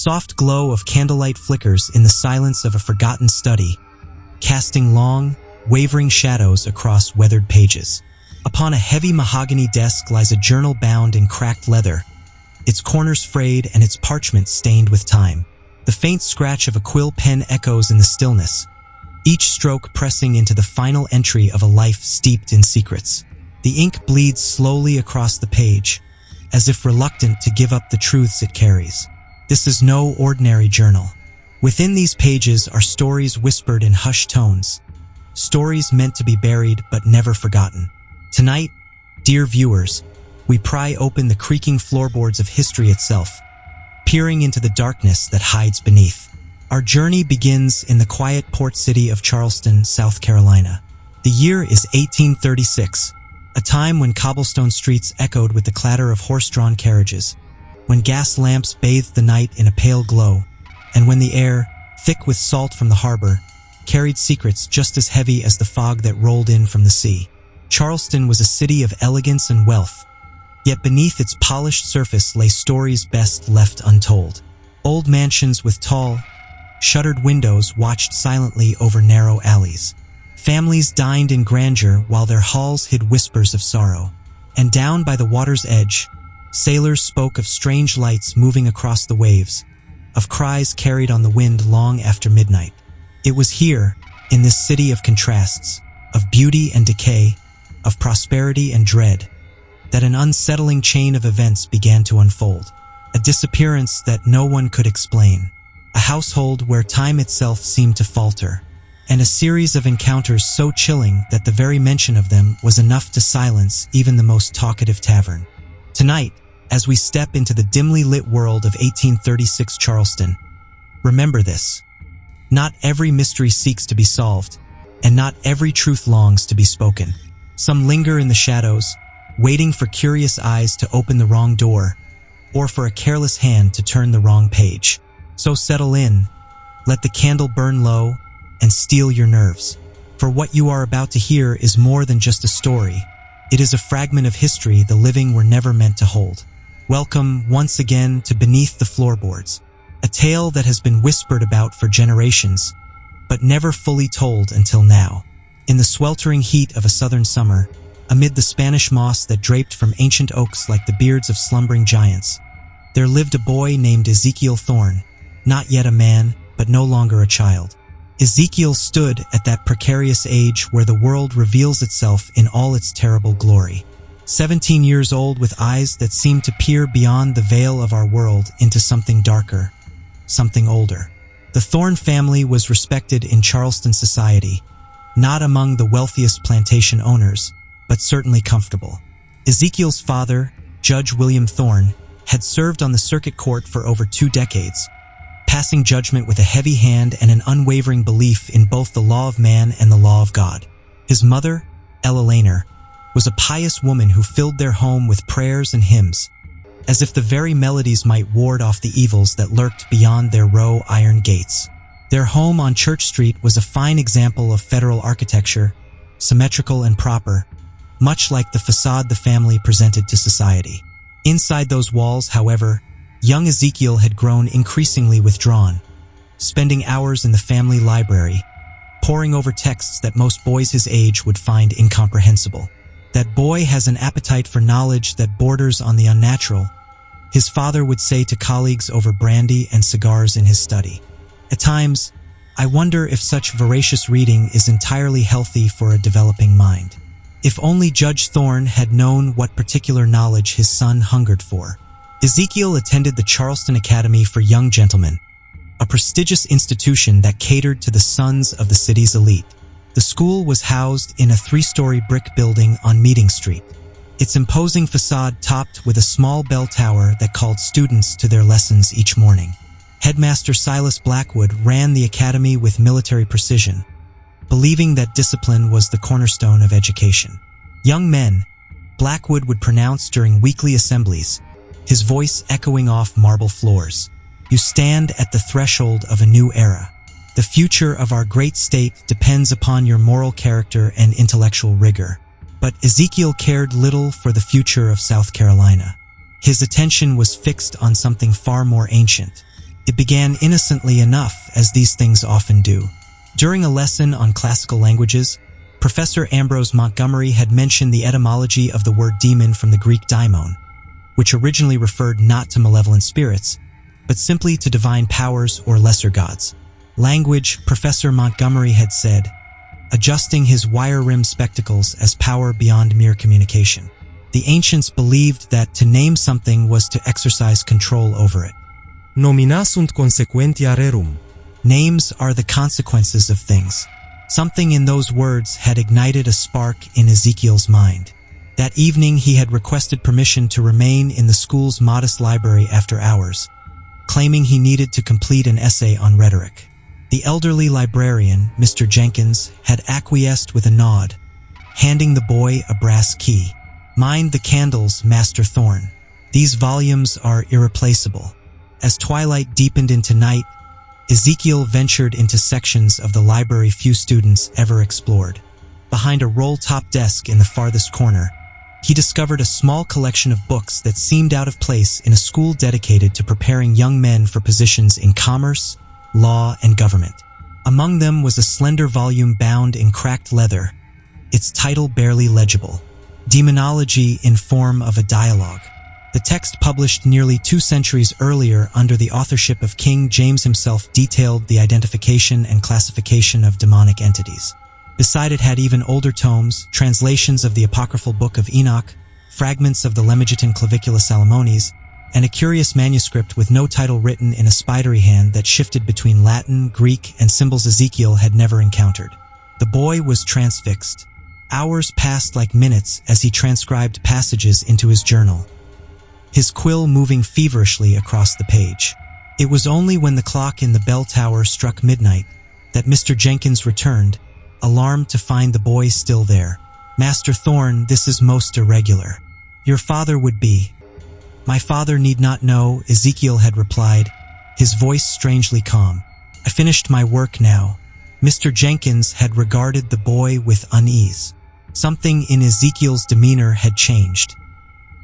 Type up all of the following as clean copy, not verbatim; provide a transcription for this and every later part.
soft glow of candlelight flickers in the silence of a forgotten study, casting long, wavering shadows across weathered pages. Upon a heavy mahogany desk lies a journal bound in cracked leather, its corners frayed and its parchment stained with time. The faint scratch of a quill pen echoes in the stillness, each stroke pressing into the final entry of a life steeped in secrets. The ink bleeds slowly across the page, as if reluctant to give up the truths it carries. This is no ordinary journal. Within these pages are stories whispered in hushed tones, stories meant to be buried but never forgotten. Tonight, dear viewers, we pry open the creaking floorboards of history itself, peering into the darkness that hides beneath. Our journey begins in the quiet port city of Charleston, South Carolina. The year is 1836, a time when cobblestone streets echoed with the clatter of horse-drawn carriages, when gas lamps bathed the night in a pale glow, and when the air, thick with salt from the harbor, carried secrets just as heavy as the fog that rolled in from the sea. Charleston was a city of elegance and wealth, yet beneath its polished surface lay stories best left untold. Old mansions with tall, shuttered windows watched silently over narrow alleys. Families dined in grandeur while their halls hid whispers of sorrow. And down by the water's edge, sailors spoke of strange lights moving across the waves, of cries carried on the wind long after midnight. It was here, in this city of contrasts, of beauty and decay, of prosperity and dread, that an unsettling chain of events began to unfold. A disappearance that no one could explain, a household where time itself seemed to falter, and a series of encounters so chilling that the very mention of them was enough to silence even the most talkative tavern. Tonight, as we step into the dimly lit world of 1836 Charleston, remember this: not every mystery seeks to be solved, and not every truth longs to be spoken. Some linger in the shadows, waiting for curious eyes to open the wrong door, or for a careless hand to turn the wrong page. So settle in, let the candle burn low, and steel your nerves. For what you are about to hear is more than just a story. It is a fragment of history the living were never meant to hold. Welcome once again to Beneath the Floorboards, a tale that has been whispered about for generations, but never fully told until now. In the sweltering heat of a southern summer, amid the Spanish moss that draped from ancient oaks like the beards of slumbering giants, there lived a boy named Ezekiel Thorne, not yet a man, but no longer a child. Ezekiel stood at that precarious age where the world reveals itself in all its terrible glory. 17 years old, with eyes that seemed to peer beyond the veil of our world into something darker, something older. The Thorne family was respected in Charleston society, not among the wealthiest plantation owners, but certainly comfortable. Ezekiel's father, Judge William Thorne, had served on the circuit court for over 2 decades, passing judgment with a heavy hand and an unwavering belief in both the law of man and the law of God. His mother, Ella Laner, was a pious woman who filled their home with prayers and hymns, as if the very melodies might ward off the evils that lurked beyond their row iron gates. Their home on Church Street was a fine example of federal architecture, symmetrical and proper, much like the facade the family presented to society. Inside those walls, however, young Ezekiel had grown increasingly withdrawn, spending hours in the family library, poring over texts that most boys his age would find incomprehensible. That boy has an appetite for knowledge that borders on the unnatural, his father would say to colleagues over brandy and cigars in his study. At times, I wonder if such voracious reading is entirely healthy for a developing mind. If only Judge Thorne had known what particular knowledge his son hungered for. Ezekiel attended the Charleston Academy for Young Gentlemen, a prestigious institution that catered to the sons of the city's elite. The school was housed in a 3-story brick building on Meeting Street, its imposing facade topped with a small bell tower that called students to their lessons each morning. Headmaster Silas Blackwood ran the academy with military precision, believing that discipline was the cornerstone of education. Young men, Blackwood would pronounce during weekly assemblies, his voice echoing off marble floors. You stand at the threshold of a new era. The future of our great state depends upon your moral character and intellectual rigor. But Ezekiel cared little for the future of South Carolina. His attention was fixed on something far more ancient. It began innocently enough, as these things often do. During a lesson on classical languages, Professor Ambrose Montgomery had mentioned the etymology of the word demon from the Greek daimon, which originally referred not to malevolent spirits, but simply to divine powers or lesser gods. Language, Professor Montgomery had said, adjusting his wire-rimmed spectacles as power beyond mere communication. The ancients believed that to name something was to exercise control over it. Nomina sunt consequentia rerum. Names are the consequences of things. Something in those words had ignited a spark in Ezekiel's mind. That evening he had requested permission to remain in the school's modest library after hours, claiming he needed to complete an essay on rhetoric. The elderly librarian, Mr. Jenkins, had acquiesced with a nod, handing the boy a brass key. Mind the candles, Master Thorne. These volumes are irreplaceable. As twilight deepened into night, Ezekiel ventured into sections of the library few students ever explored. Behind a roll-top desk in the farthest corner, he discovered a small collection of books that seemed out of place in a school dedicated to preparing young men for positions in commerce, law, and government. Among them was a slender volume bound in cracked leather, its title barely legible, Demonology in Form of a Dialogue. The text, published nearly 2 centuries earlier under the authorship of King James himself, detailed the identification and classification of demonic entities. Beside it had even older tomes, translations of the apocryphal Book of Enoch, fragments of the Lemegetan Clavicula Salomonis, and a curious manuscript with no title written in a spidery hand that shifted between Latin, Greek, and symbols Ezekiel had never encountered. The boy was transfixed. Hours passed like minutes as he transcribed passages into his journal, his quill moving feverishly across the page. It was only when the clock in the bell tower struck midnight that Mr. Jenkins returned, alarmed to find the boy still there. Master Thorne, this is most irregular. Your father would be. My father need not know, Ezekiel had replied, his voice strangely calm. I finished my work now. Mr. Jenkins had regarded the boy with unease. Something in Ezekiel's demeanor had changed.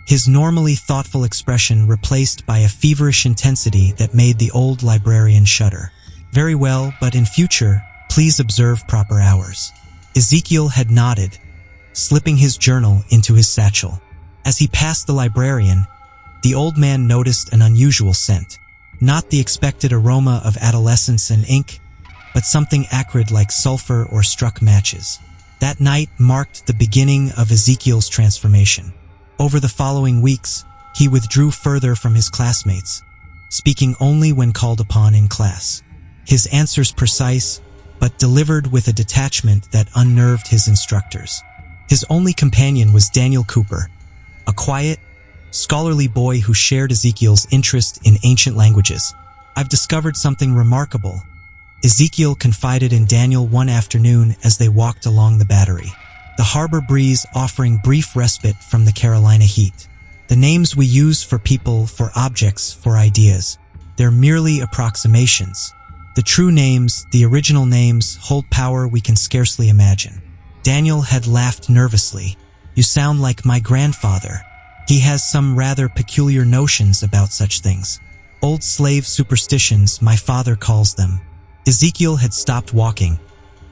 His normally thoughtful expression replaced by a feverish intensity that made the old librarian shudder. Very well, but in future, please observe proper hours. Ezekiel had nodded, slipping his journal into his satchel. As he passed the librarian, the old man noticed an unusual scent. Not the expected aroma of adolescence and ink, but something acrid like sulfur or struck matches. That night marked the beginning of Ezekiel's transformation. Over the following weeks, he withdrew further from his classmates, speaking only when called upon in class. His answers precise, but delivered with a detachment that unnerved his instructors. His only companion was Daniel Cooper, a quiet, scholarly boy who shared Ezekiel's interest in ancient languages. I've discovered something remarkable, Ezekiel confided in Daniel one afternoon as they walked along the Battery, the harbor breeze offering brief respite from the Carolina heat. The names we use for people, for objects, for ideas, they're merely approximations. The true names, the original names, hold power we can scarcely imagine. Daniel had laughed nervously. You sound like my grandfather. He has some rather peculiar notions about such things. Old slave superstitions, my father calls them. Ezekiel had stopped walking,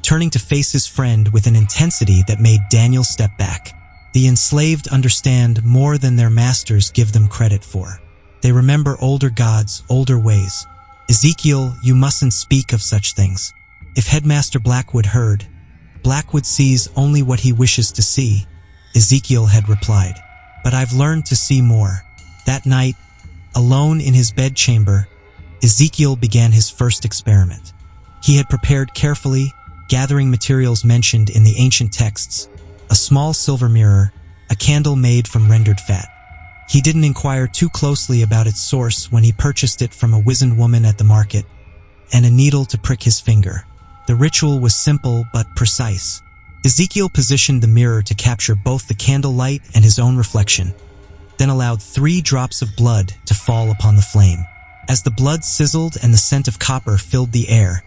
turning to face his friend with an intensity that made Daniel step back. The enslaved understand more than their masters give them credit for. They remember older gods, older ways. Ezekiel, you mustn't speak of such things. If Headmaster Blackwood heard, Blackwood sees only what he wishes to see, Ezekiel had replied. But I've learned to see more. That night, alone in his bedchamber, Ezekiel began his first experiment. He had prepared carefully, gathering materials mentioned in the ancient texts, a small silver mirror, a candle made from rendered fat. He didn't inquire too closely about its source when he purchased it from a wizened woman at the market, and a needle to prick his finger. The ritual was simple but precise. Ezekiel positioned the mirror to capture both the candle light and his own reflection, then allowed 3 drops of blood to fall upon the flame. As the blood sizzled and the scent of copper filled the air,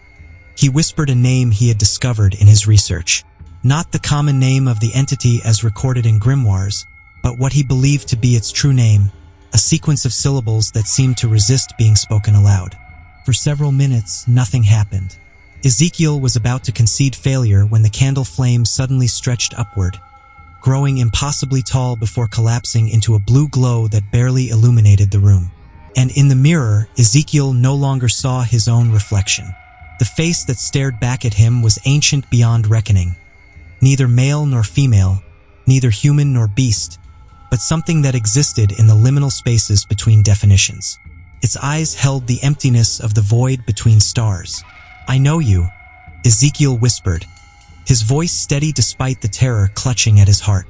he whispered a name he had discovered in his research. Not the common name of the entity as recorded in grimoires, but what he believed to be its true name, a sequence of syllables that seemed to resist being spoken aloud. For several minutes, nothing happened. Ezekiel was about to concede failure when the candle flame suddenly stretched upward, growing impossibly tall before collapsing into a blue glow that barely illuminated the room. And in the mirror, Ezekiel no longer saw his own reflection. The face that stared back at him was ancient beyond reckoning. Neither male nor female, neither human nor beast, but something that existed in the liminal spaces between definitions. Its eyes held the emptiness of the void between stars. "I know you," Ezekiel whispered, his voice steady despite the terror clutching at his heart.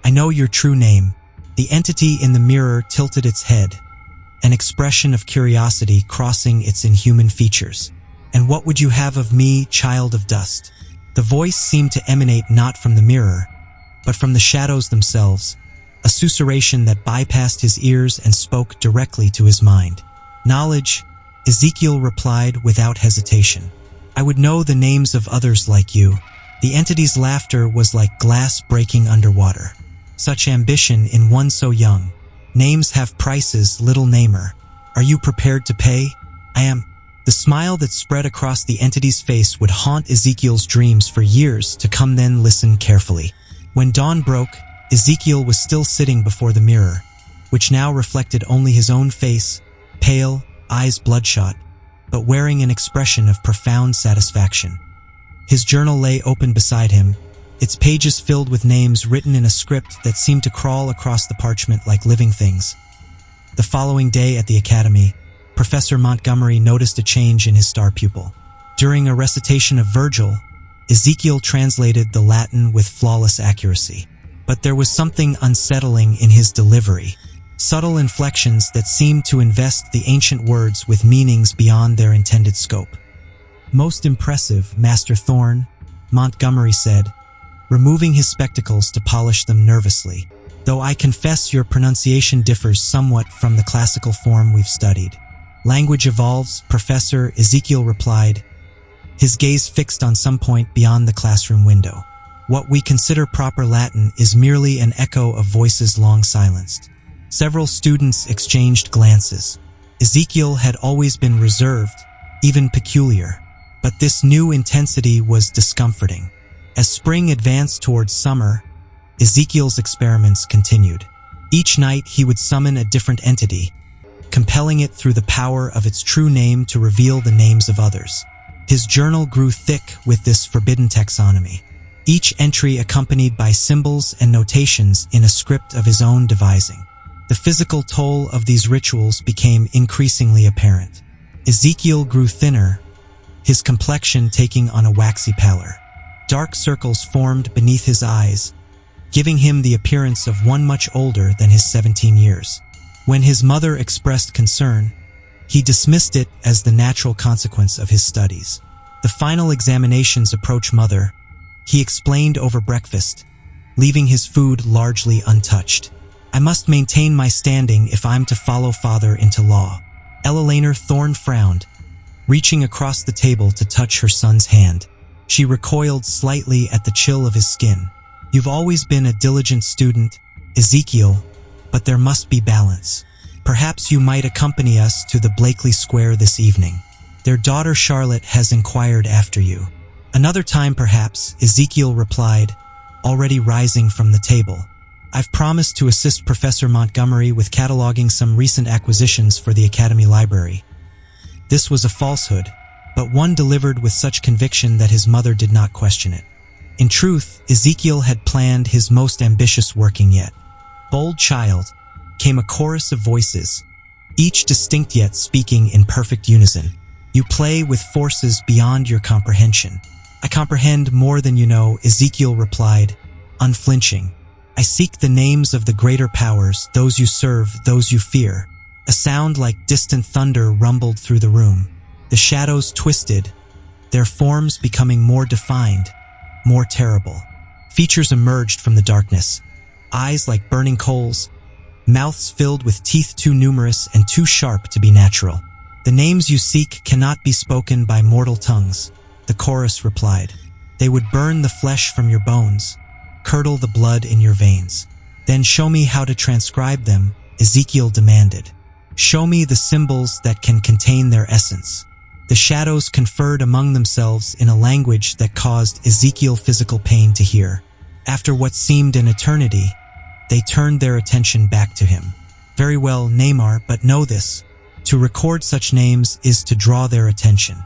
"I know your true name." The entity in the mirror tilted its head, an expression of curiosity crossing its inhuman features. "And what would you have of me, child of dust?" The voice seemed to emanate not from the mirror, but from the shadows themselves, a susurration that bypassed his ears and spoke directly to his mind. "Knowledge," Ezekiel replied without hesitation. "I would know the names of others like you." The entity's laughter was like glass breaking underwater. "Such ambition in one so young. Names have prices, little namer. Are you prepared to pay?" "I am." The smile that spread across the entity's face would haunt Ezekiel's dreams for years to come. Then listen carefully. When dawn broke, Ezekiel was still sitting before the mirror, which now reflected only his own face, pale, eyes bloodshot, but wearing an expression of profound satisfaction. His journal lay open beside him, its pages filled with names written in a script that seemed to crawl across the parchment like living things. The following day at the academy, Professor Montgomery noticed a change in his star pupil. During a recitation of Virgil, Ezekiel translated the Latin with flawless accuracy. But there was something unsettling in his delivery, subtle inflections that seemed to invest the ancient words with meanings beyond their intended scope. "Most impressive, Master Thorne," Montgomery said, removing his spectacles to polish them nervously, "though I confess your pronunciation differs somewhat from the classical form we've studied." "Language evolves, Professor," Ezekiel replied, his gaze fixed on some point beyond the classroom window. "What we consider proper Latin is merely an echo of voices long silenced." Several students exchanged glances. Ezekiel had always been reserved, even peculiar, but this new intensity was discomforting. As spring advanced towards summer, Ezekiel's experiments continued. Each night he would summon a different entity, compelling it through the power of its true name to reveal the names of others. His journal grew thick with this forbidden taxonomy, each entry accompanied by symbols and notations in a script of his own devising. The physical toll of these rituals became increasingly apparent. Ezekiel grew thinner, his complexion taking on a waxy pallor. Dark circles formed beneath his eyes, giving him the appearance of one much older than his 17 years. When his mother expressed concern, he dismissed it as the natural consequence of his studies. "The final examinations approach, Mother," he explained over breakfast, leaving his food largely untouched. "I must maintain my standing if I'm to follow Father into law." Eleanor Thorne frowned, reaching across the table to touch her son's hand. She recoiled slightly at the chill of his skin. "You've always been a diligent student, Ezekiel, but there must be balance. Perhaps you might accompany us to the Blakely Square this evening. Their daughter Charlotte has inquired after you." "Another time, perhaps," Ezekiel replied, already rising from the table. "I've promised to assist Professor Montgomery with cataloging some recent acquisitions for the Academy Library." This was a falsehood, but one delivered with such conviction that his mother did not question it. In truth, Ezekiel had planned his most ambitious working yet. "Bold child," came a chorus of voices, each distinct yet speaking in perfect unison. "You play with forces beyond your comprehension." "I comprehend more than you know," Ezekiel replied, unflinching. "I seek the names of the greater powers, those you serve, those you fear." A sound like distant thunder rumbled through the room. The shadows twisted, their forms becoming more defined, more terrible. Features emerged from the darkness, eyes like burning coals, mouths filled with teeth too numerous and too sharp to be natural. "The names you seek cannot be spoken by mortal tongues," the chorus replied. "They would burn the flesh from your bones, curdle the blood in your veins." "Then show me how to transcribe them," Ezekiel demanded. "Show me the symbols that can contain their essence." The shadows conferred among themselves in a language that caused Ezekiel physical pain to hear. After what seemed an eternity, they turned their attention back to him. Very well, Namar, but know this. To record such names is to draw their attention.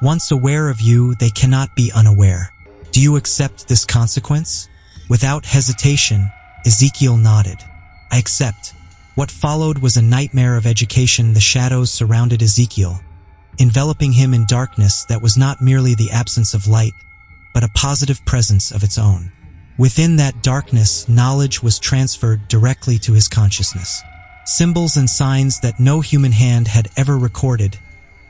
Once aware of you, they cannot be unaware. Do you accept this consequence? Without hesitation, Ezekiel nodded. I accept. What followed was a nightmare of education. The shadows surrounded Ezekiel, enveloping him in darkness that was not merely the absence of light, but a positive presence of its own. Within that darkness, knowledge was transferred directly to his consciousness. Symbols and signs that no human hand had ever recorded,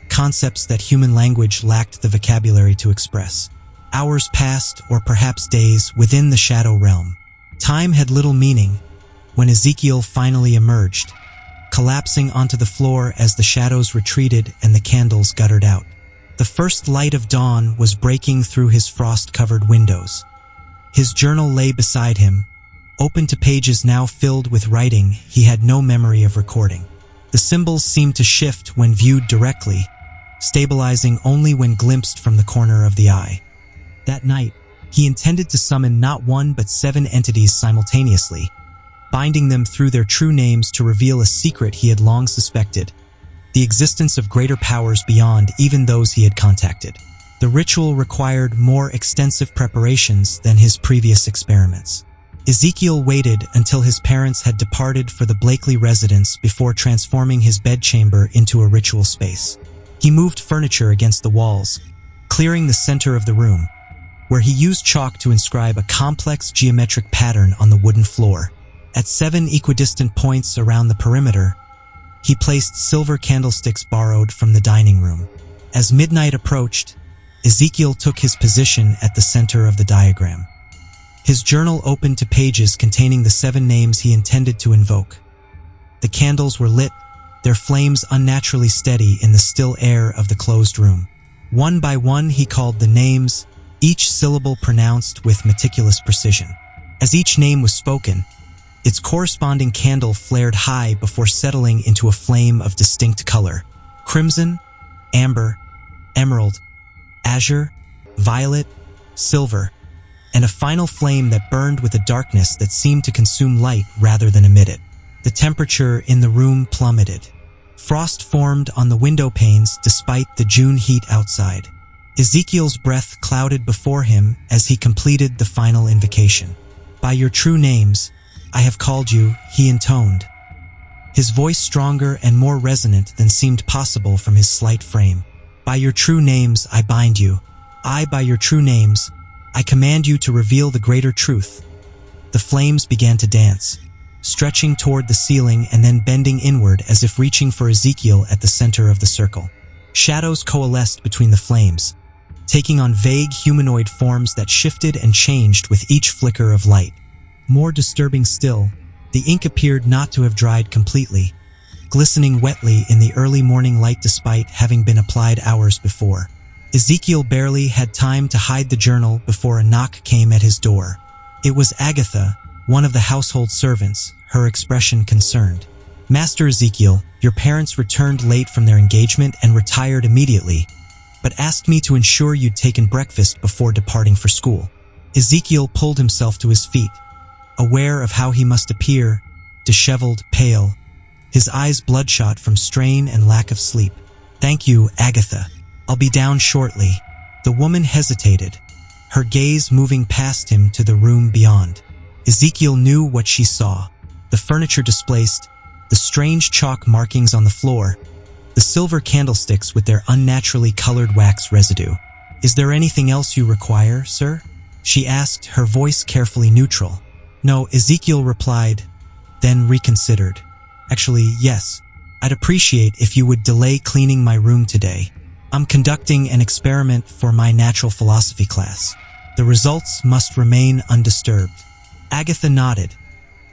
concepts that human language lacked the vocabulary to express. Hours passed, or perhaps days, within the shadow realm. Time had little meaning when Ezekiel finally emerged, collapsing onto the floor as the shadows retreated and the candles guttered out. The first light of dawn was breaking through his frost-covered windows. His journal lay beside him, open to pages now filled with writing he had no memory of recording. The symbols seemed to shift when viewed directly, stabilizing only when glimpsed from the corner of the eye. That night, he intended to summon not one but 7 entities simultaneously, binding them through their true names to reveal a secret he had long suspected, the existence of greater powers beyond even those he had contacted. The ritual required more extensive preparations than his previous experiments. Ezekiel waited until his parents had departed for the Blakely residence before transforming his bedchamber into a ritual space. He moved furniture against the walls, clearing the center of the room, where he used chalk to inscribe a complex geometric pattern on the wooden floor. At 7 equidistant points around the perimeter, he placed silver candlesticks borrowed from the dining room. As midnight approached, Ezekiel took his position at the center of the diagram. His journal opened to pages containing the 7 names he intended to invoke. The candles were lit, their flames unnaturally steady in the still air of the closed room. One by one he called the names, each syllable pronounced with meticulous precision. As each name was spoken, its corresponding candle flared high before settling into a flame of distinct color: crimson, amber, emerald, azure, violet, silver, and a final flame that burned with a darkness that seemed to consume light rather than emit it. The temperature in the room plummeted. Frost formed on the window panes despite the June heat outside. Ezekiel's breath clouded before him as he completed the final invocation. By your true names, I have called you, he intoned, his voice stronger and more resonant than seemed possible from his slight frame. By your true names, I bind you. By your true names, I command you to reveal the greater truth. The flames began to dance, stretching toward the ceiling and then bending inward as if reaching for Ezekiel at the center of the circle. Shadows coalesced between the flames, taking on vague humanoid forms that shifted and changed with each flicker of light. More disturbing still, the ink appeared not to have dried completely, glistening wetly in the early morning light despite having been applied hours before. Ezekiel barely had time to hide the journal before a knock came at his door. It was Agatha, one of the household servants, her expression concerned. Master Ezekiel, your parents returned late from their engagement and retired immediately, but asked me to ensure you'd taken breakfast before departing for school. Ezekiel pulled himself to his feet, aware of how he must appear, disheveled, pale, his eyes bloodshot from strain and lack of sleep. Thank you, Agatha. I'll be down shortly. The woman hesitated, her gaze moving past him to the room beyond. Ezekiel knew what she saw: the furniture displaced, the strange chalk markings on the floor, the silver candlesticks with their unnaturally colored wax residue. Is there anything else you require, sir? She asked, her voice carefully neutral. No, Ezekiel replied, then reconsidered. Actually, yes. I'd appreciate if you would delay cleaning my room today. I'm conducting an experiment for my natural philosophy class. The results must remain undisturbed. Agatha nodded,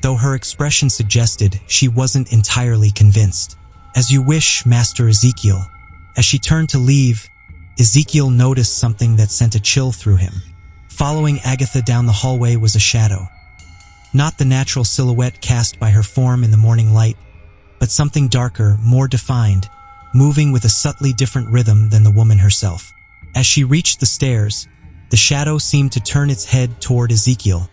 though her expression suggested she wasn't entirely convinced. As you wish, Master Ezekiel. As she turned to leave, Ezekiel noticed something that sent a chill through him. Following Agatha down the hallway was a shadow. Not the natural silhouette cast by her form in the morning light, but something darker, more defined, moving with a subtly different rhythm than the woman herself. As she reached the stairs, the shadow seemed to turn its head toward Ezekiel,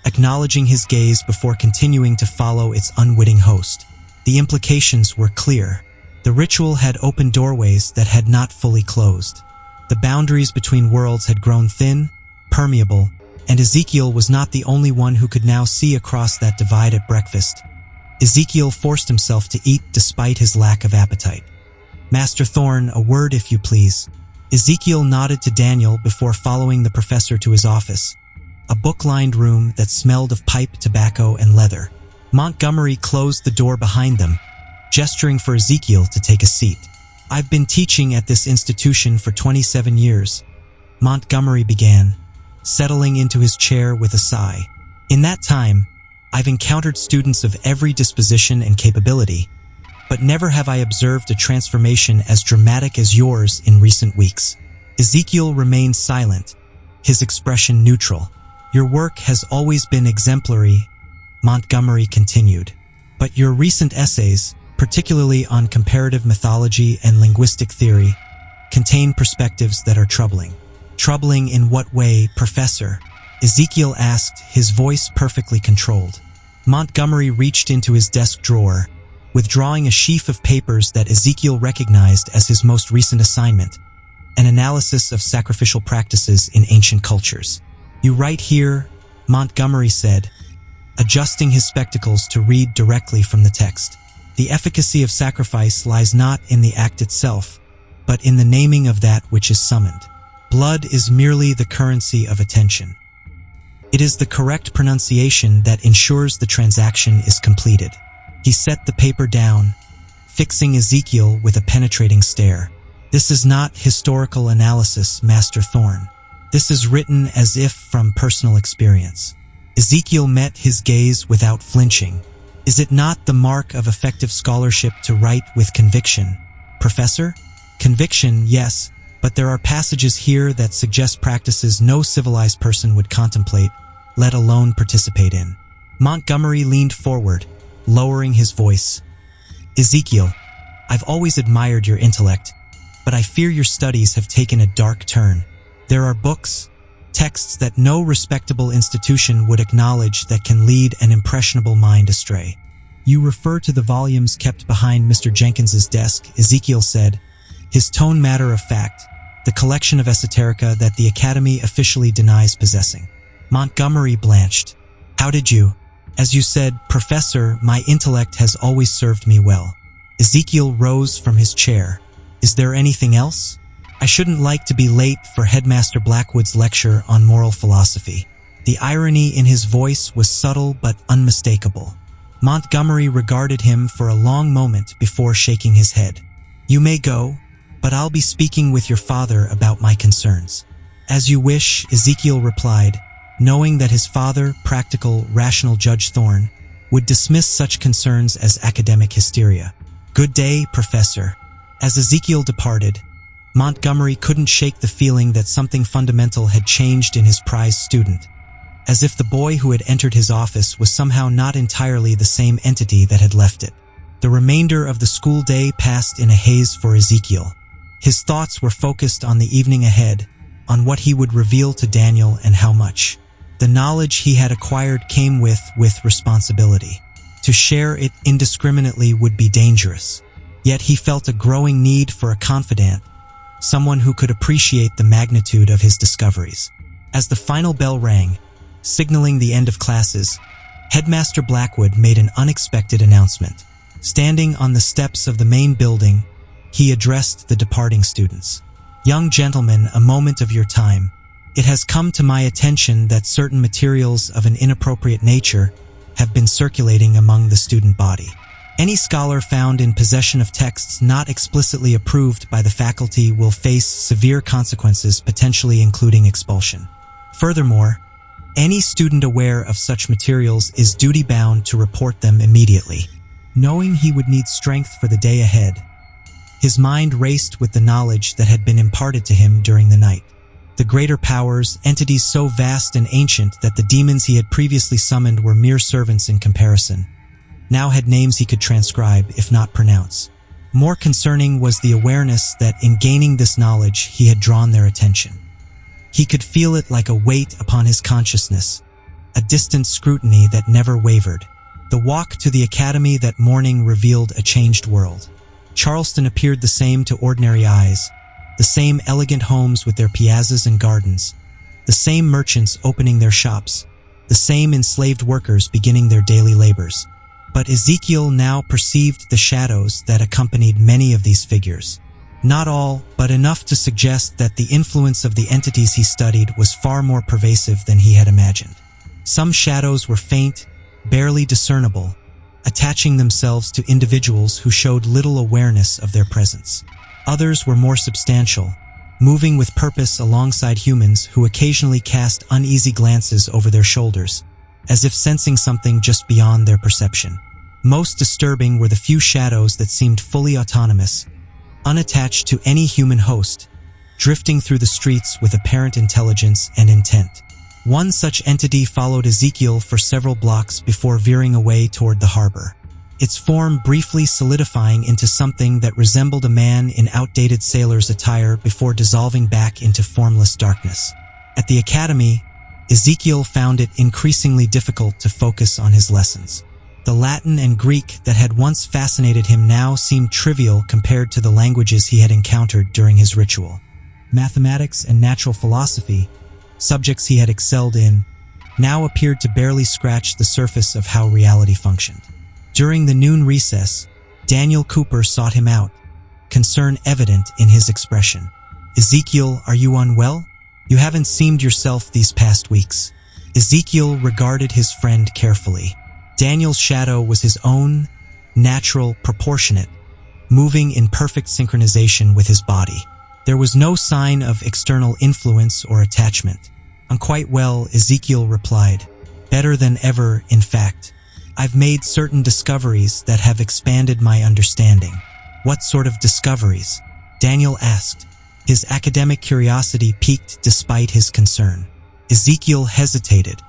acknowledging his gaze before continuing to follow its unwitting host. The implications were clear. The ritual had opened doorways that had not fully closed. The boundaries between worlds had grown thin, permeable, and Ezekiel was not the only one who could now see across that divide at breakfast. Ezekiel forced himself to eat despite his lack of appetite. "Master Thorn, a word if you please." Ezekiel nodded to Daniel before following the professor to his office, a book-lined room that smelled of pipe, tobacco, and leather. Montgomery closed the door behind them, gesturing for Ezekiel to take a seat. "I've been teaching at this institution for 27 years, Montgomery began, settling into his chair with a sigh. "In that time, I've encountered students of every disposition and capability, but never have I observed a transformation as dramatic as yours in recent weeks." Ezekiel remained silent, his expression neutral. "Your work has always been exemplary," Montgomery continued, "but your recent essays, particularly on comparative mythology and linguistic theory, contain perspectives that are troubling." "Troubling in what way, Professor?" Ezekiel asked, his voice perfectly controlled. Montgomery reached into his desk drawer, withdrawing a sheaf of papers that Ezekiel recognized as his most recent assignment, an analysis of sacrificial practices in ancient cultures. "You write here," Montgomery said, adjusting his spectacles to read directly from the text. "The efficacy of sacrifice lies not in the act itself, but in the naming of that which is summoned. Blood is merely the currency of attention. It is the correct pronunciation that ensures the transaction is completed." He set the paper down, fixing Ezekiel with a penetrating stare. "This is not historical analysis, Master Thorn. This is written as if from personal experience." Ezekiel met his gaze without flinching. "Is it not the mark of effective scholarship to write with conviction, Professor?" "Conviction, yes, but there are passages here that suggest practices no civilized person would contemplate, let alone participate in." Montgomery leaned forward, lowering his voice. "Ezekiel, I've always admired your intellect, but I fear your studies have taken a dark turn. There are books, texts that no respectable institution would acknowledge that can lead an impressionable mind astray." "You refer to the volumes kept behind Mr. Jenkins's desk," Ezekiel said, his tone matter of fact, "the collection of esoterica that the Academy officially denies possessing." Montgomery blanched. "How did you?" "As you said, Professor, my intellect has always served me well." Ezekiel rose from his chair. "Is there anything else? I shouldn't like to be late for Headmaster Blackwood's lecture on moral philosophy." The irony in his voice was subtle but unmistakable. Montgomery regarded him for a long moment before shaking his head. "You may go, but I'll be speaking with your father about my concerns." "As you wish," Ezekiel replied, knowing that his father, practical, rational Judge Thorn, would dismiss such concerns as academic hysteria. "Good day, Professor." As Ezekiel departed, Montgomery couldn't shake the feeling that something fundamental had changed in his prized student, as if the boy who had entered his office was somehow not entirely the same entity that had left it. The remainder of the school day passed in a haze for Ezekiel. His thoughts were focused on the evening ahead, on what he would reveal to Daniel and how much. The knowledge he had acquired came with responsibility. To share it indiscriminately would be dangerous. Yet he felt a growing need for a confidant, someone who could appreciate the magnitude of his discoveries. As the final bell rang, signaling the end of classes, Headmaster Blackwood made an unexpected announcement. Standing on the steps of the main building, he addressed the departing students. "Young gentlemen, a moment of your time. It has come to my attention that certain materials of an inappropriate nature have been circulating among the student body. Any scholar found in possession of texts not explicitly approved by the faculty will face severe consequences, potentially including expulsion. Furthermore, any student aware of such materials is duty-bound to report them immediately." Knowing he would need strength for the day ahead, his mind raced with the knowledge that had been imparted to him during the night. The greater powers, entities so vast and ancient that the demons he had previously summoned were mere servants in comparison, now had names he could transcribe, if not pronounce. More concerning was the awareness that in gaining this knowledge he had drawn their attention. He could feel it like a weight upon his consciousness, a distant scrutiny that never wavered. The walk to the academy that morning revealed a changed world. Charleston appeared the same to ordinary eyes, the same elegant homes with their piazzas and gardens, the same merchants opening their shops, the same enslaved workers beginning their daily labors. But Ezekiel now perceived the shadows that accompanied many of these figures. Not all, but enough to suggest that the influence of the entities he studied was far more pervasive than he had imagined. Some shadows were faint, barely discernible, attaching themselves to individuals who showed little awareness of their presence. Others were more substantial, moving with purpose alongside humans who occasionally cast uneasy glances over their shoulders, as if sensing something just beyond their perception. Most disturbing were the few shadows that seemed fully autonomous, unattached to any human host, drifting through the streets with apparent intelligence and intent. One such entity followed Ezekiel for several blocks before veering away toward the harbor, its form briefly solidifying into something that resembled a man in outdated sailor's attire before dissolving back into formless darkness. At the academy, Ezekiel found it increasingly difficult to focus on his lessons. The Latin and Greek that had once fascinated him now seemed trivial compared to the languages he had encountered during his ritual. Mathematics and natural philosophy, subjects he had excelled in, now appeared to barely scratch the surface of how reality functioned. During the noon recess, Daniel Cooper sought him out, concern evident in his expression. "Ezekiel, are you unwell? You haven't seemed yourself these past weeks." Ezekiel regarded his friend carefully. Daniel's shadow was his own, natural, proportionate, moving in perfect synchronization with his body. There was no sign of external influence or attachment. "I'm quite well," Ezekiel replied. "Better than ever, in fact. I've made certain discoveries that have expanded my understanding." "What sort of discoveries?" Daniel asked. His academic curiosity piqued despite his concern. Ezekiel hesitated.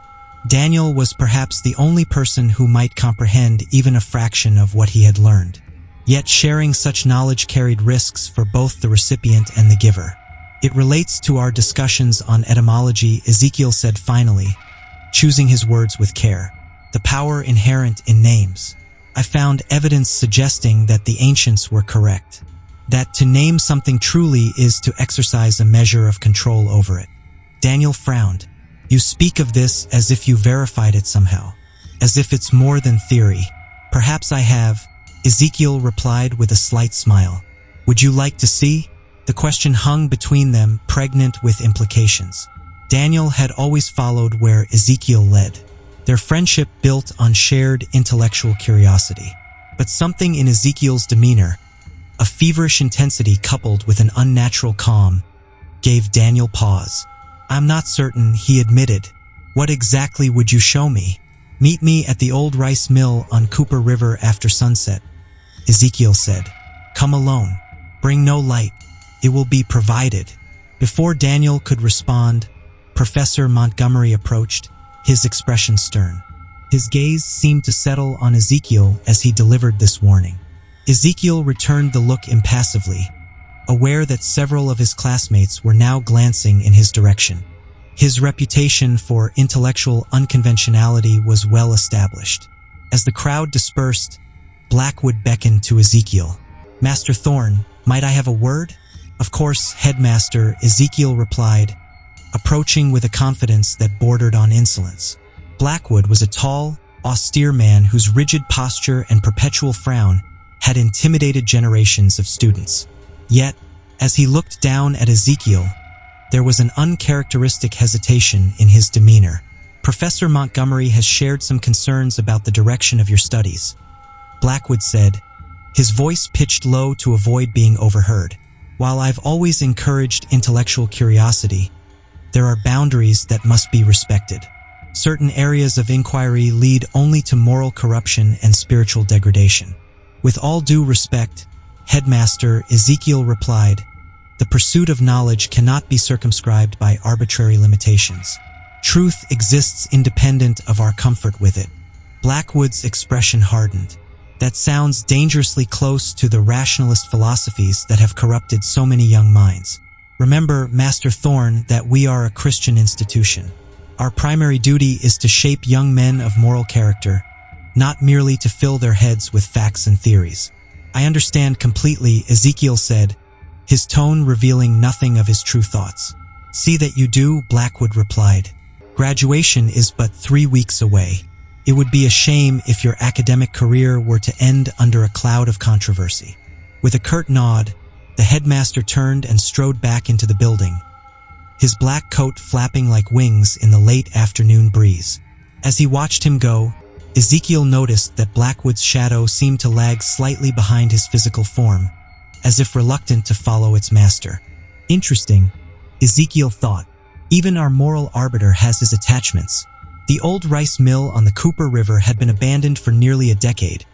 Daniel was perhaps the only person who might comprehend even a fraction of what he had learned. Yet sharing such knowledge carried risks for both the recipient and the giver. "It relates to our discussions on etymology," Ezekiel said finally, choosing his words with care. "The power inherent in names. I found evidence suggesting that the ancients were correct. That to name something truly is to exercise a measure of control over it." Daniel frowned. "You speak of this as if you verified it somehow, as if it's more than theory." "Perhaps I have," Ezekiel replied with a slight smile. "Would you like to see?" The question hung between them, pregnant with implications. Daniel had always followed where Ezekiel led. Their friendship built on shared intellectual curiosity. But something in Ezekiel's demeanor, a feverish intensity coupled with an unnatural calm, gave Daniel pause. "I'm not certain," he admitted. "What exactly would you show me?" "Meet me at the old rice mill on Cooper River after sunset," Ezekiel said. "Come alone. Bring no light. It will be provided." Before Daniel could respond, Professor Montgomery approached, his expression stern. His gaze seemed to settle on Ezekiel as he delivered this warning. Ezekiel returned the look impassively, aware that several of his classmates were now glancing in his direction. His reputation for intellectual unconventionality was well established. As the crowd dispersed, Blackwood beckoned to Ezekiel. "Master Thorne, might I have a word?" "Of course, Headmaster," Ezekiel replied, approaching with a confidence that bordered on insolence. Blackwood was a tall, austere man whose rigid posture and perpetual frown had intimidated generations of students. Yet, as he looked down at Ezekiel, there was an uncharacteristic hesitation in his demeanor. "Professor Montgomery has shared some concerns about the direction of your studies," Blackwood said, his voice pitched low to avoid being overheard. "While I've always encouraged intellectual curiosity, there are boundaries that must be respected. Certain areas of inquiry lead only to moral corruption and spiritual degradation." "With all due respect, Headmaster," Ezekiel replied, "the pursuit of knowledge cannot be circumscribed by arbitrary limitations. Truth exists independent of our comfort with it." Blackwood's expression hardened. That sounds dangerously close to the rationalist philosophies that have corrupted so many young minds. Remember, Master Thorn, that we are a Christian institution. Our primary duty is to shape young men of moral character, not merely to fill their heads with facts and theories. I understand completely, Ezekiel said, his tone revealing nothing of his true thoughts. See that you do, Blackwood replied. Graduation is but 3 weeks away. It would be a shame if your academic career were to end under a cloud of controversy. With a curt nod, the headmaster turned and strode back into the building, his black coat flapping like wings in the late afternoon breeze. As he watched him go, Ezekiel noticed that Blackwood's shadow seemed to lag slightly behind his physical form, as if reluctant to follow its master. Interesting, Ezekiel thought. Even our moral arbiter has his attachments. The old rice mill on the Cooper River had been abandoned for nearly a decade,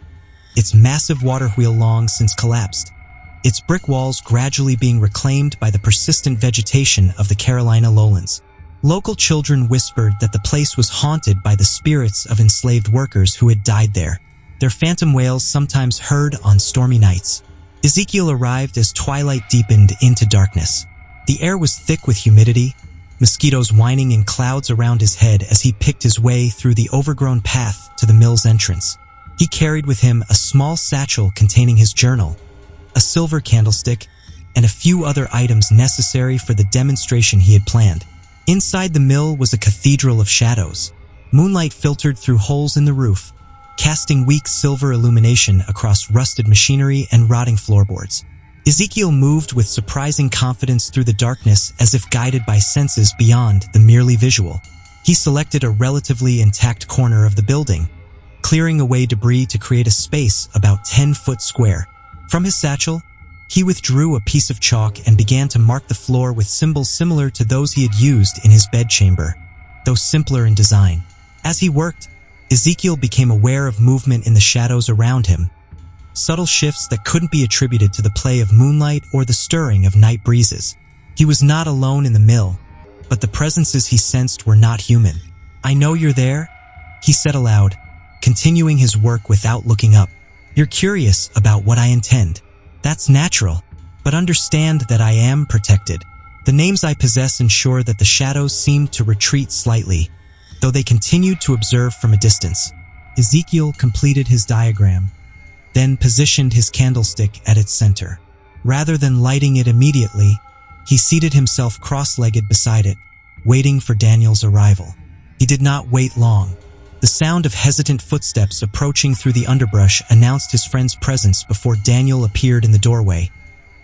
its massive water wheel long since collapsed, its brick walls gradually being reclaimed by the persistent vegetation of the Carolina lowlands. Local children whispered that the place was haunted by the spirits of enslaved workers who had died there, their phantom wails sometimes heard on stormy nights. Ezekiel arrived as twilight deepened into darkness. The air was thick with humidity, mosquitoes whining in clouds around his head as he picked his way through the overgrown path to the mill's entrance. He carried with him a small satchel containing his journal, a silver candlestick, and a few other items necessary for the demonstration he had planned. Inside the mill was a cathedral of shadows. Moonlight filtered through holes in the roof, casting weak silver illumination across rusted machinery and rotting floorboards. Ezekiel moved with surprising confidence through the darkness as if guided by senses beyond the merely visual. He selected a relatively intact corner of the building, clearing away debris to create a space about 10 foot square. From his satchel, he withdrew a piece of chalk and began to mark the floor with symbols similar to those he had used in his bedchamber, though simpler in design. As he worked, Ezekiel became aware of movement in the shadows around him, subtle shifts that couldn't be attributed to the play of moonlight or the stirring of night breezes. He was not alone in the mill, but the presences he sensed were not human. "I know you're there," he said aloud, continuing his work without looking up. "You're curious about what I intend. That's natural, but understand that I am protected. The names I possess ensure that the shadows seemed to retreat slightly, though they continued to observe from a distance." Ezekiel completed his diagram, then positioned his candlestick at its center. Rather than lighting it immediately, he seated himself cross-legged beside it, waiting for Daniel's arrival. He did not wait long. The sound of hesitant footsteps approaching through the underbrush announced his friend's presence before Daniel appeared in the doorway,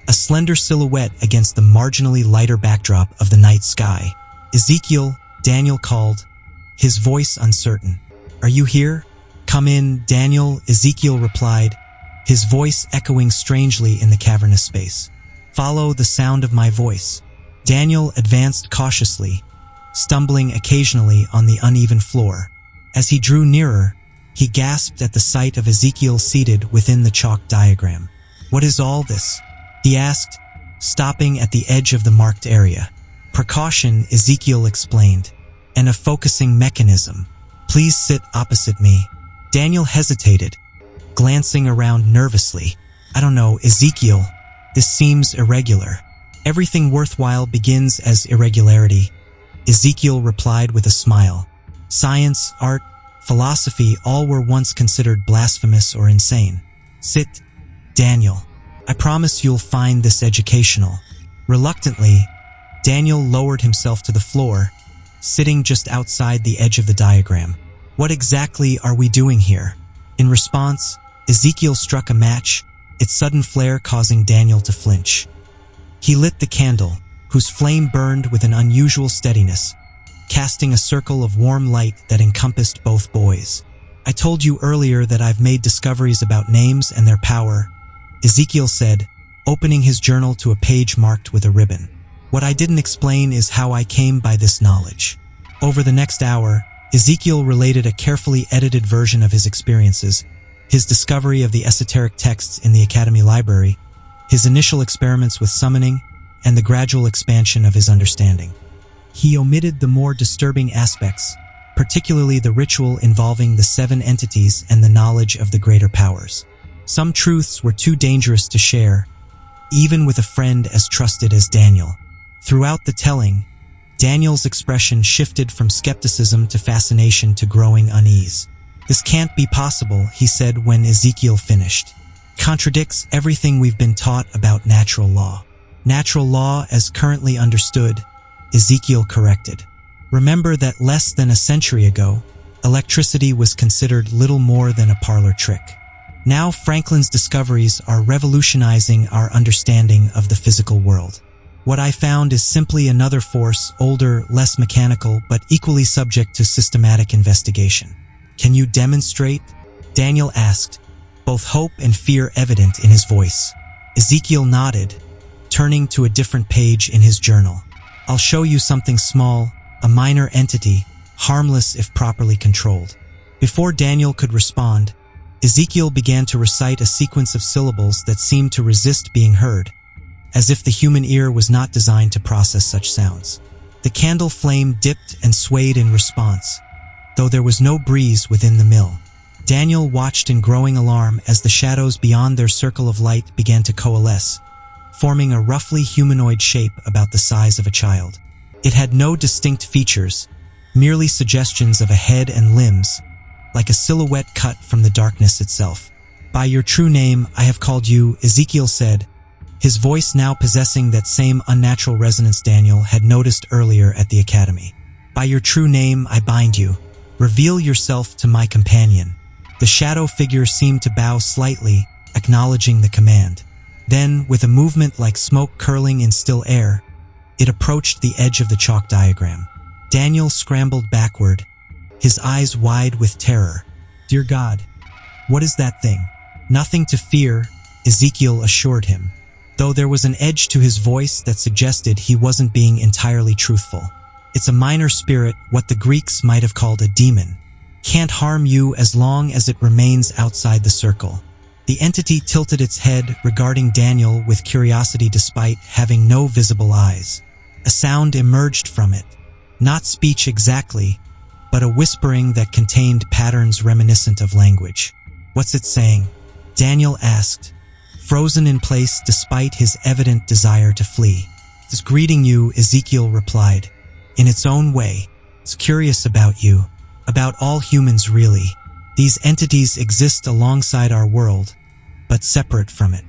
a slender silhouette against the marginally lighter backdrop of the night sky. "Ezekiel," Daniel called, his voice uncertain. "Are you here?" "Come in, Daniel," Ezekiel replied, his voice echoing strangely in the cavernous space. "Follow the sound of my voice." Daniel advanced cautiously, stumbling occasionally on the uneven floor. As he drew nearer, he gasped at the sight of Ezekiel seated within the chalk diagram. "What is all this?" he asked, stopping at the edge of the marked area. "Precaution," Ezekiel explained, "and a focusing mechanism. Please sit opposite me." Daniel hesitated, glancing around nervously. "I don't know, Ezekiel. This seems irregular." "Everything worthwhile begins as irregularity," Ezekiel replied with a smile. "Science, art, philosophy, all were once considered blasphemous or insane." "Sit, Daniel. I promise you'll find this educational." Reluctantly, Daniel lowered himself to the floor, sitting just outside the edge of the diagram. "What exactly are we doing here?" In response, Ezekiel struck a match, its sudden flare causing Daniel to flinch. He lit the candle, whose flame burned with an unusual steadiness, casting a circle of warm light that encompassed both boys. "I told you earlier that I've made discoveries about names and their power," Ezekiel said, opening his journal to a page marked with a ribbon. "What I didn't explain is how I came by this knowledge." Over the next hour, Ezekiel related a carefully edited version of his experiences, his discovery of the esoteric texts in the Academy library, his initial experiments with summoning, and the gradual expansion of his understanding. He omitted the more disturbing aspects, particularly the ritual involving the 7 entities and the knowledge of the greater powers. Some truths were too dangerous to share, even with a friend as trusted as Daniel. Throughout the telling, Daniel's expression shifted from skepticism to fascination to growing unease. "This can't be possible," he said when Ezekiel finished. "Contradicts everything we've been taught about natural law." "Natural law as currently understood," Ezekiel corrected. "Remember that less than a century ago, electricity was considered little more than a parlor trick. Now Franklin's discoveries are revolutionizing our understanding of the physical world. What I found is simply another force, older, less mechanical, but equally subject to systematic investigation." "Can you demonstrate?" Daniel asked, both hope and fear evident in his voice. Ezekiel nodded, turning to a different page in his journal. "I'll show you something small, a minor entity, harmless if properly controlled." Before Daniel could respond, Ezekiel began to recite a sequence of syllables that seemed to resist being heard, as if the human ear was not designed to process such sounds. The candle flame dipped and swayed in response, though there was no breeze within the mill. Daniel watched in growing alarm as the shadows beyond their circle of light began to coalesce, forming a roughly humanoid shape about the size of a child. It had no distinct features, merely suggestions of a head and limbs, like a silhouette cut from the darkness itself. "By your true name I have called you," Ezekiel said, his voice now possessing that same unnatural resonance Daniel had noticed earlier at the academy. "By your true name I bind you. Reveal yourself to my companion." The shadow figure seemed to bow slightly, acknowledging the command. Then, with a movement like smoke curling in still air, it approached the edge of the chalk diagram. Daniel scrambled backward, his eyes wide with terror. "Dear God, what is that thing?" "Nothing to fear," Ezekiel assured him, though there was an edge to his voice that suggested he wasn't being entirely truthful. "It's a minor spirit, what the Greeks might have called a demon. Can't harm you as long as it remains outside the circle." The entity tilted its head, regarding Daniel with curiosity despite having no visible eyes. A sound emerged from it, not speech exactly, but a whispering that contained patterns reminiscent of language. "What's it saying?" Daniel asked, frozen in place despite his evident desire to flee. "It's greeting you," Ezekiel replied, "in its own way. It's curious about you, about all humans really. These entities exist alongside our world, but separate from it.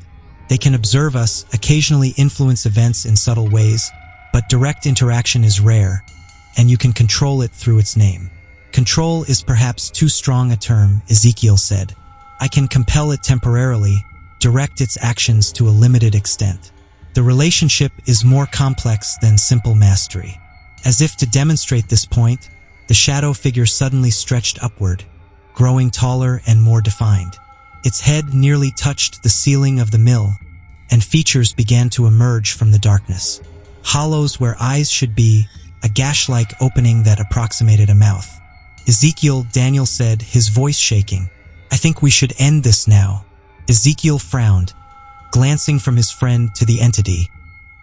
They can observe us, occasionally influence events in subtle ways, but direct interaction is rare, and you can control it through its name." "Control is perhaps too strong a term," Ezekiel said. "I can compel it temporarily, direct its actions to a limited extent. The relationship is more complex than simple mastery." As if to demonstrate this point, the shadow figure suddenly stretched upward, growing taller and more defined. Its head nearly touched the ceiling of the mill, and features began to emerge from the darkness. Hollows where eyes should be, a gash-like opening that approximated a mouth. "Ezekiel," Daniel said, his voice shaking, "I think we should end this now." Ezekiel frowned, glancing from his friend to the entity,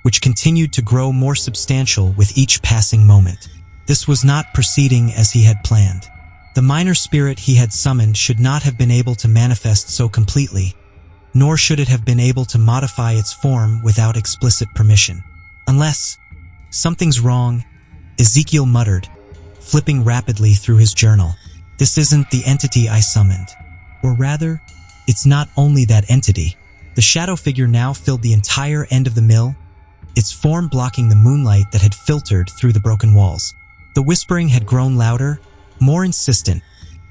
which continued to grow more substantial with each passing moment. This was not proceeding as he had planned. The minor spirit he had summoned should not have been able to manifest so completely, nor should it have been able to modify its form without explicit permission. "Unless something's wrong," Ezekiel muttered, flipping rapidly through his journal. "This isn't the entity I summoned. Or rather, it's not only that entity." The shadow figure now filled the entire end of the mill, its form blocking the moonlight that had filtered through the broken walls. The whispering had grown louder, more insistent,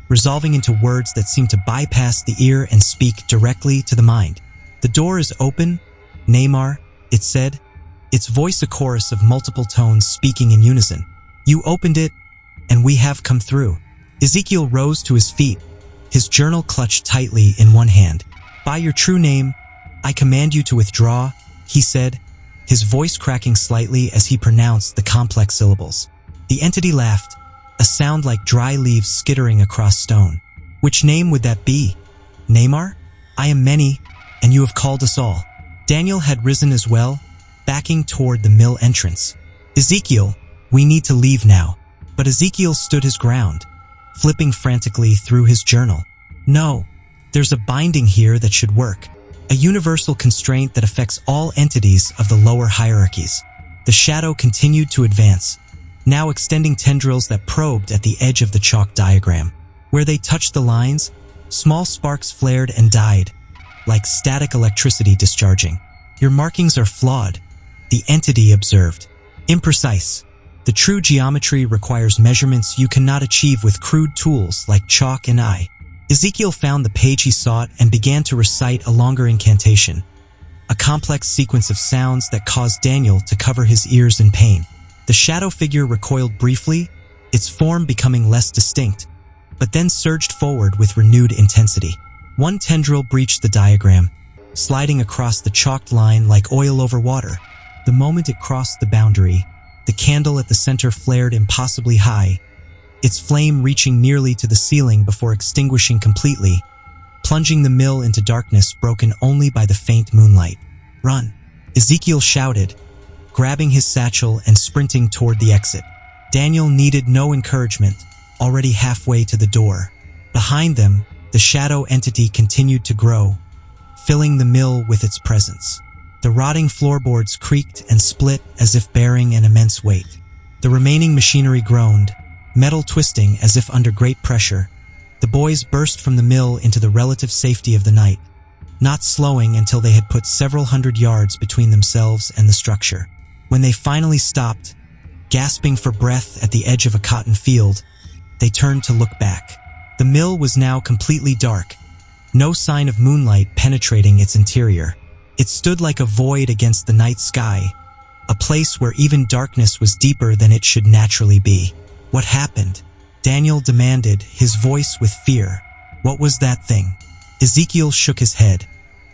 resolving into words that seemed to bypass the ear and speak directly to the mind. "The door is open, Neymar," it said, its voice a chorus of multiple tones speaking in unison. "You opened it, and we have come through." Ezekiel rose to his feet, his journal clutched tightly in one hand. "By your true name, I command you to withdraw," he said, his voice cracking slightly as he pronounced the complex syllables. The entity laughed, a sound like dry leaves skittering across stone. "Which name would that be? Neymar? I am many, and you have called us all." Daniel had risen as well, backing toward the mill entrance. "Ezekiel, we need to leave now." But Ezekiel stood his ground, flipping frantically through his journal. "No, There's a binding here that should work, a universal constraint that affects all entities of the lower hierarchies. The shadow continued to advance, now extending tendrils that probed at the edge of the chalk diagram. Where they touched the lines, small sparks flared and died, like static electricity discharging. Your markings are flawed, the entity observed. Imprecise. The true geometry requires measurements you cannot achieve with crude tools like chalk and eye. Ezekiel found the page he sought and began to recite a longer incantation, a complex sequence of sounds that caused Daniel to cover his ears in pain. The shadow figure recoiled briefly, its form becoming less distinct, but then surged forward with renewed intensity. One tendril breached the diagram, sliding across the chalked line like oil over water. The moment it crossed the boundary, the candle at the center flared impossibly high, its flame reaching nearly to the ceiling before extinguishing completely, plunging the mill into darkness broken only by the faint moonlight. "Run!" Ezekiel shouted, grabbing his satchel and sprinting toward the exit. Daniel needed no encouragement, already halfway to the door. Behind them, the shadow entity continued to grow, filling the mill with its presence. The rotting floorboards creaked and split as if bearing an immense weight. The remaining machinery groaned, metal twisting as if under great pressure. The boys burst from the mill into the relative safety of the night, not slowing until they had put several hundred yards between themselves and the structure. When they finally stopped, gasping for breath at the edge of a cotton field, they turned to look back. The mill was now completely dark, no sign of moonlight penetrating its interior. It stood like a void against the night sky, a place where even darkness was deeper than it should naturally be. "What happened?" Daniel demanded, his voice with fear. "What was that thing?" Ezekiel shook his head,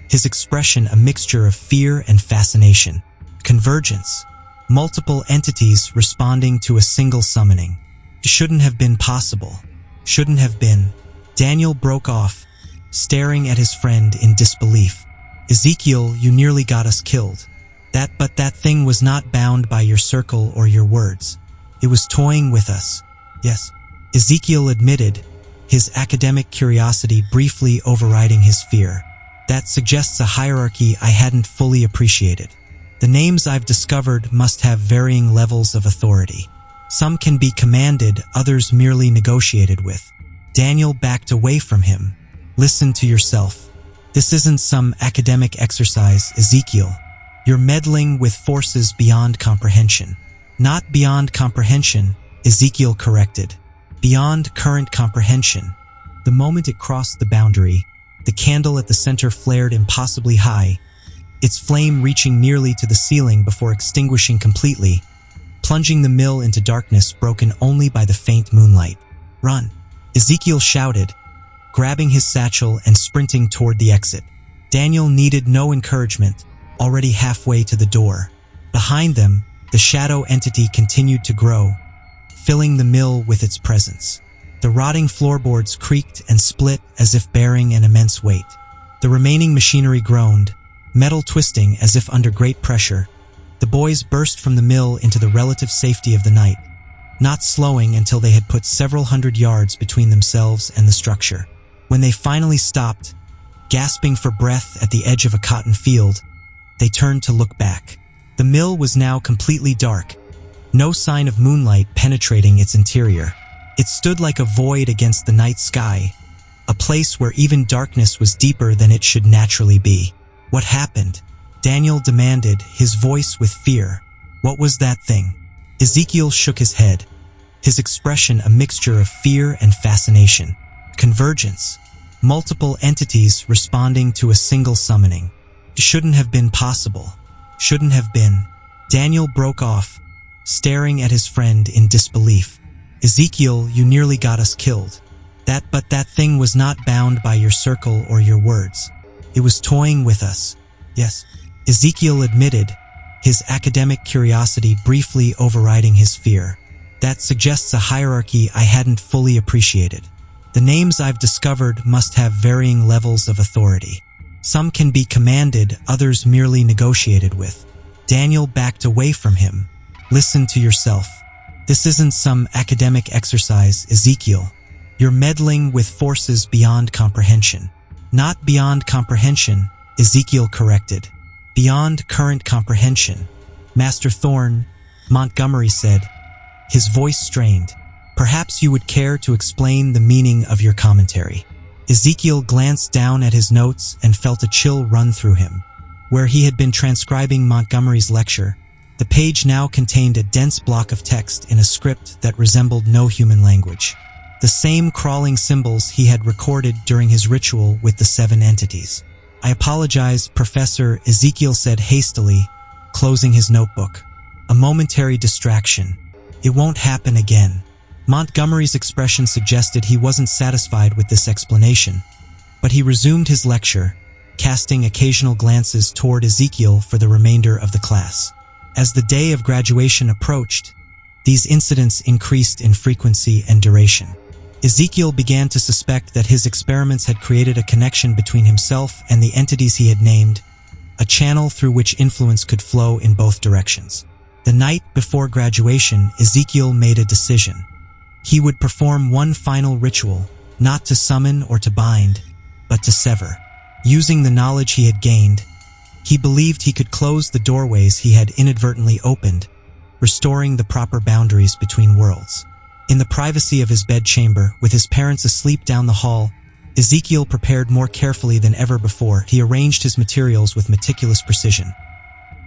his expression a mixture of fear and fascination. Convergence. Multiple entities responding to a single summoning. Shouldn't have been possible. Shouldn't have been. Daniel broke off, staring at his friend in disbelief. "Ezekiel, you nearly got us killed. But that thing was not bound by your circle or your words. It was toying with us." "Yes," Ezekiel admitted, his academic curiosity briefly overriding his fear. "That suggests a hierarchy I hadn't fully appreciated. The names I've discovered must have varying levels of authority. Some can be commanded, others merely negotiated with." Daniel backed away from him. "Listen to yourself. This isn't some academic exercise, Ezekiel. You're meddling with forces beyond comprehension." "Not beyond comprehension," Ezekiel corrected. "Beyond current comprehension." The moment it crossed the boundary, the candle at the center flared impossibly high, its flame reaching nearly to the ceiling before extinguishing completely, plunging the mill into darkness broken only by the faint moonlight. "Run!" Ezekiel shouted, grabbing his satchel and sprinting toward the exit. Daniel needed no encouragement, already halfway to the door. Behind them, the shadow entity continued to grow, filling the mill with its presence. The rotting floorboards creaked and split as if bearing an immense weight. The remaining machinery groaned, metal twisting as if under great pressure. The boys burst from the mill into the relative safety of the night, not slowing until they had put several hundred yards between themselves and the structure. When they finally stopped, gasping for breath at the edge of a cotton field, they turned to look back. The mill was now completely dark, no sign of moonlight penetrating its interior. It stood like a void against the night sky, a place where even darkness was deeper than it should naturally be. "What happened?" Daniel demanded, his voice with fear. "What was that thing?" Ezekiel shook his head, his expression a mixture of fear and fascination. Convergence. Multiple entities responding to a single summoning. Shouldn't have been possible. Shouldn't have been. Daniel broke off, staring at his friend in disbelief. "Ezekiel, you nearly got us killed. But that thing was not bound by your circle or your words. It was toying with us." "Yes," Ezekiel admitted, his academic curiosity briefly overriding his fear. "That suggests a hierarchy I hadn't fully appreciated. The names I've discovered must have varying levels of authority. Some can be commanded, others merely negotiated with." Daniel backed away from him. "Listen to yourself. This isn't some academic exercise, Ezekiel. You're meddling with forces beyond comprehension." Not beyond comprehension, Ezekiel corrected. Beyond current comprehension, Master Thorne, Montgomery said, his voice strained. Perhaps you would care to explain the meaning of your commentary. Ezekiel glanced down at his notes and felt a chill run through him. Where he had been transcribing Montgomery's lecture, the page now contained a dense block of text in a script that resembled no human language. The same crawling symbols he had recorded during his ritual with the 7 entities. I apologize, Professor, Ezekiel said hastily, closing his notebook. A momentary distraction. It won't happen again. Montgomery's expression suggested he wasn't satisfied with this explanation, but he resumed his lecture, casting occasional glances toward Ezekiel for the remainder of the class. As the day of graduation approached, these incidents increased in frequency and duration. Ezekiel began to suspect that his experiments had created a connection between himself and the entities he had named, a channel through which influence could flow in both directions. The night before graduation, Ezekiel made a decision. He would perform one final ritual, not to summon or to bind, but to sever. Using the knowledge he had gained, he believed he could close the doorways he had inadvertently opened, restoring the proper boundaries between worlds. In the privacy of his bedchamber, with his parents asleep down the hall, Ezekiel prepared more carefully than ever before. He arranged his materials with meticulous precision.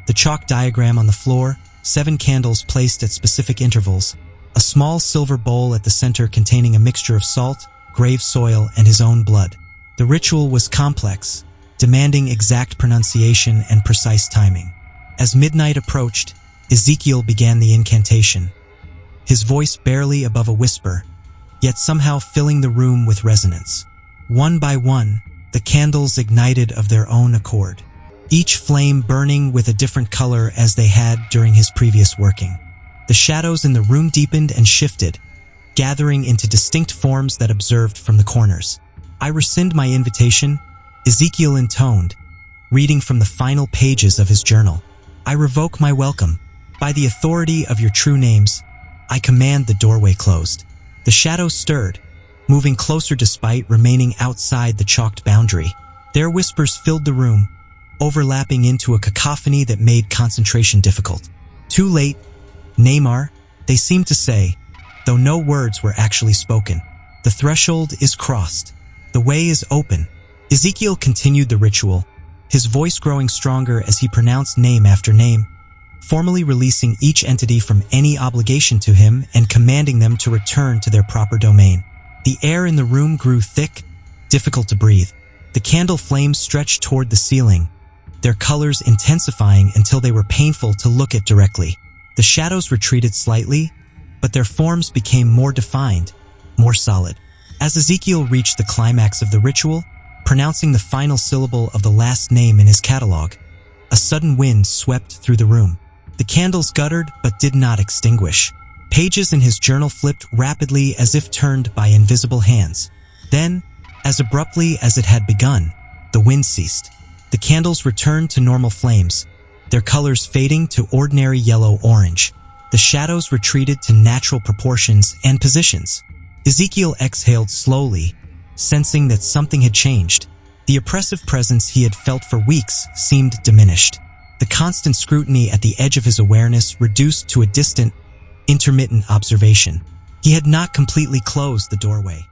The chalk diagram on the floor, 7 candles placed at specific intervals, a small silver bowl at the center containing a mixture of salt, grave soil, and his own blood. The ritual was complex, demanding exact pronunciation and precise timing. As midnight approached, Ezekiel began the incantation, his voice barely above a whisper, yet somehow filling the room with resonance. One by one, the candles ignited of their own accord, each flame burning with a different color as they had during his previous working. The shadows in the room deepened and shifted, gathering into distinct forms that observed from the corners. I rescind my invitation, Ezekiel intoned, reading from the final pages of his journal. I revoke my welcome. By the authority of your true names, I command the doorway closed. The shadows stirred, moving closer despite remaining outside the chalked boundary. Their whispers filled the room, overlapping into a cacophony that made concentration difficult. Too late, Neymar, they seemed to say, though no words were actually spoken. The threshold is crossed. The way is open. Ezekiel continued the ritual, his voice growing stronger as he pronounced name after name, formally releasing each entity from any obligation to him and commanding them to return to their proper domain. The air in the room grew thick, difficult to breathe. The candle flames stretched toward the ceiling, their colors intensifying until they were painful to look at directly. The shadows retreated slightly, but their forms became more defined, more solid. As Ezekiel reached the climax of the ritual, pronouncing the final syllable of the last name in his catalog, a sudden wind swept through the room. The candles guttered but did not extinguish. Pages in his journal flipped rapidly as if turned by invisible hands. Then, as abruptly as it had begun, the wind ceased. The candles returned to normal flames, their colors fading to ordinary yellow-orange. The shadows retreated to natural proportions and positions. Ezekiel exhaled slowly, sensing that something had changed. The oppressive presence he had felt for weeks seemed diminished. The constant scrutiny at the edge of his awareness reduced to a distant, intermittent observation. He had not completely closed the doorway.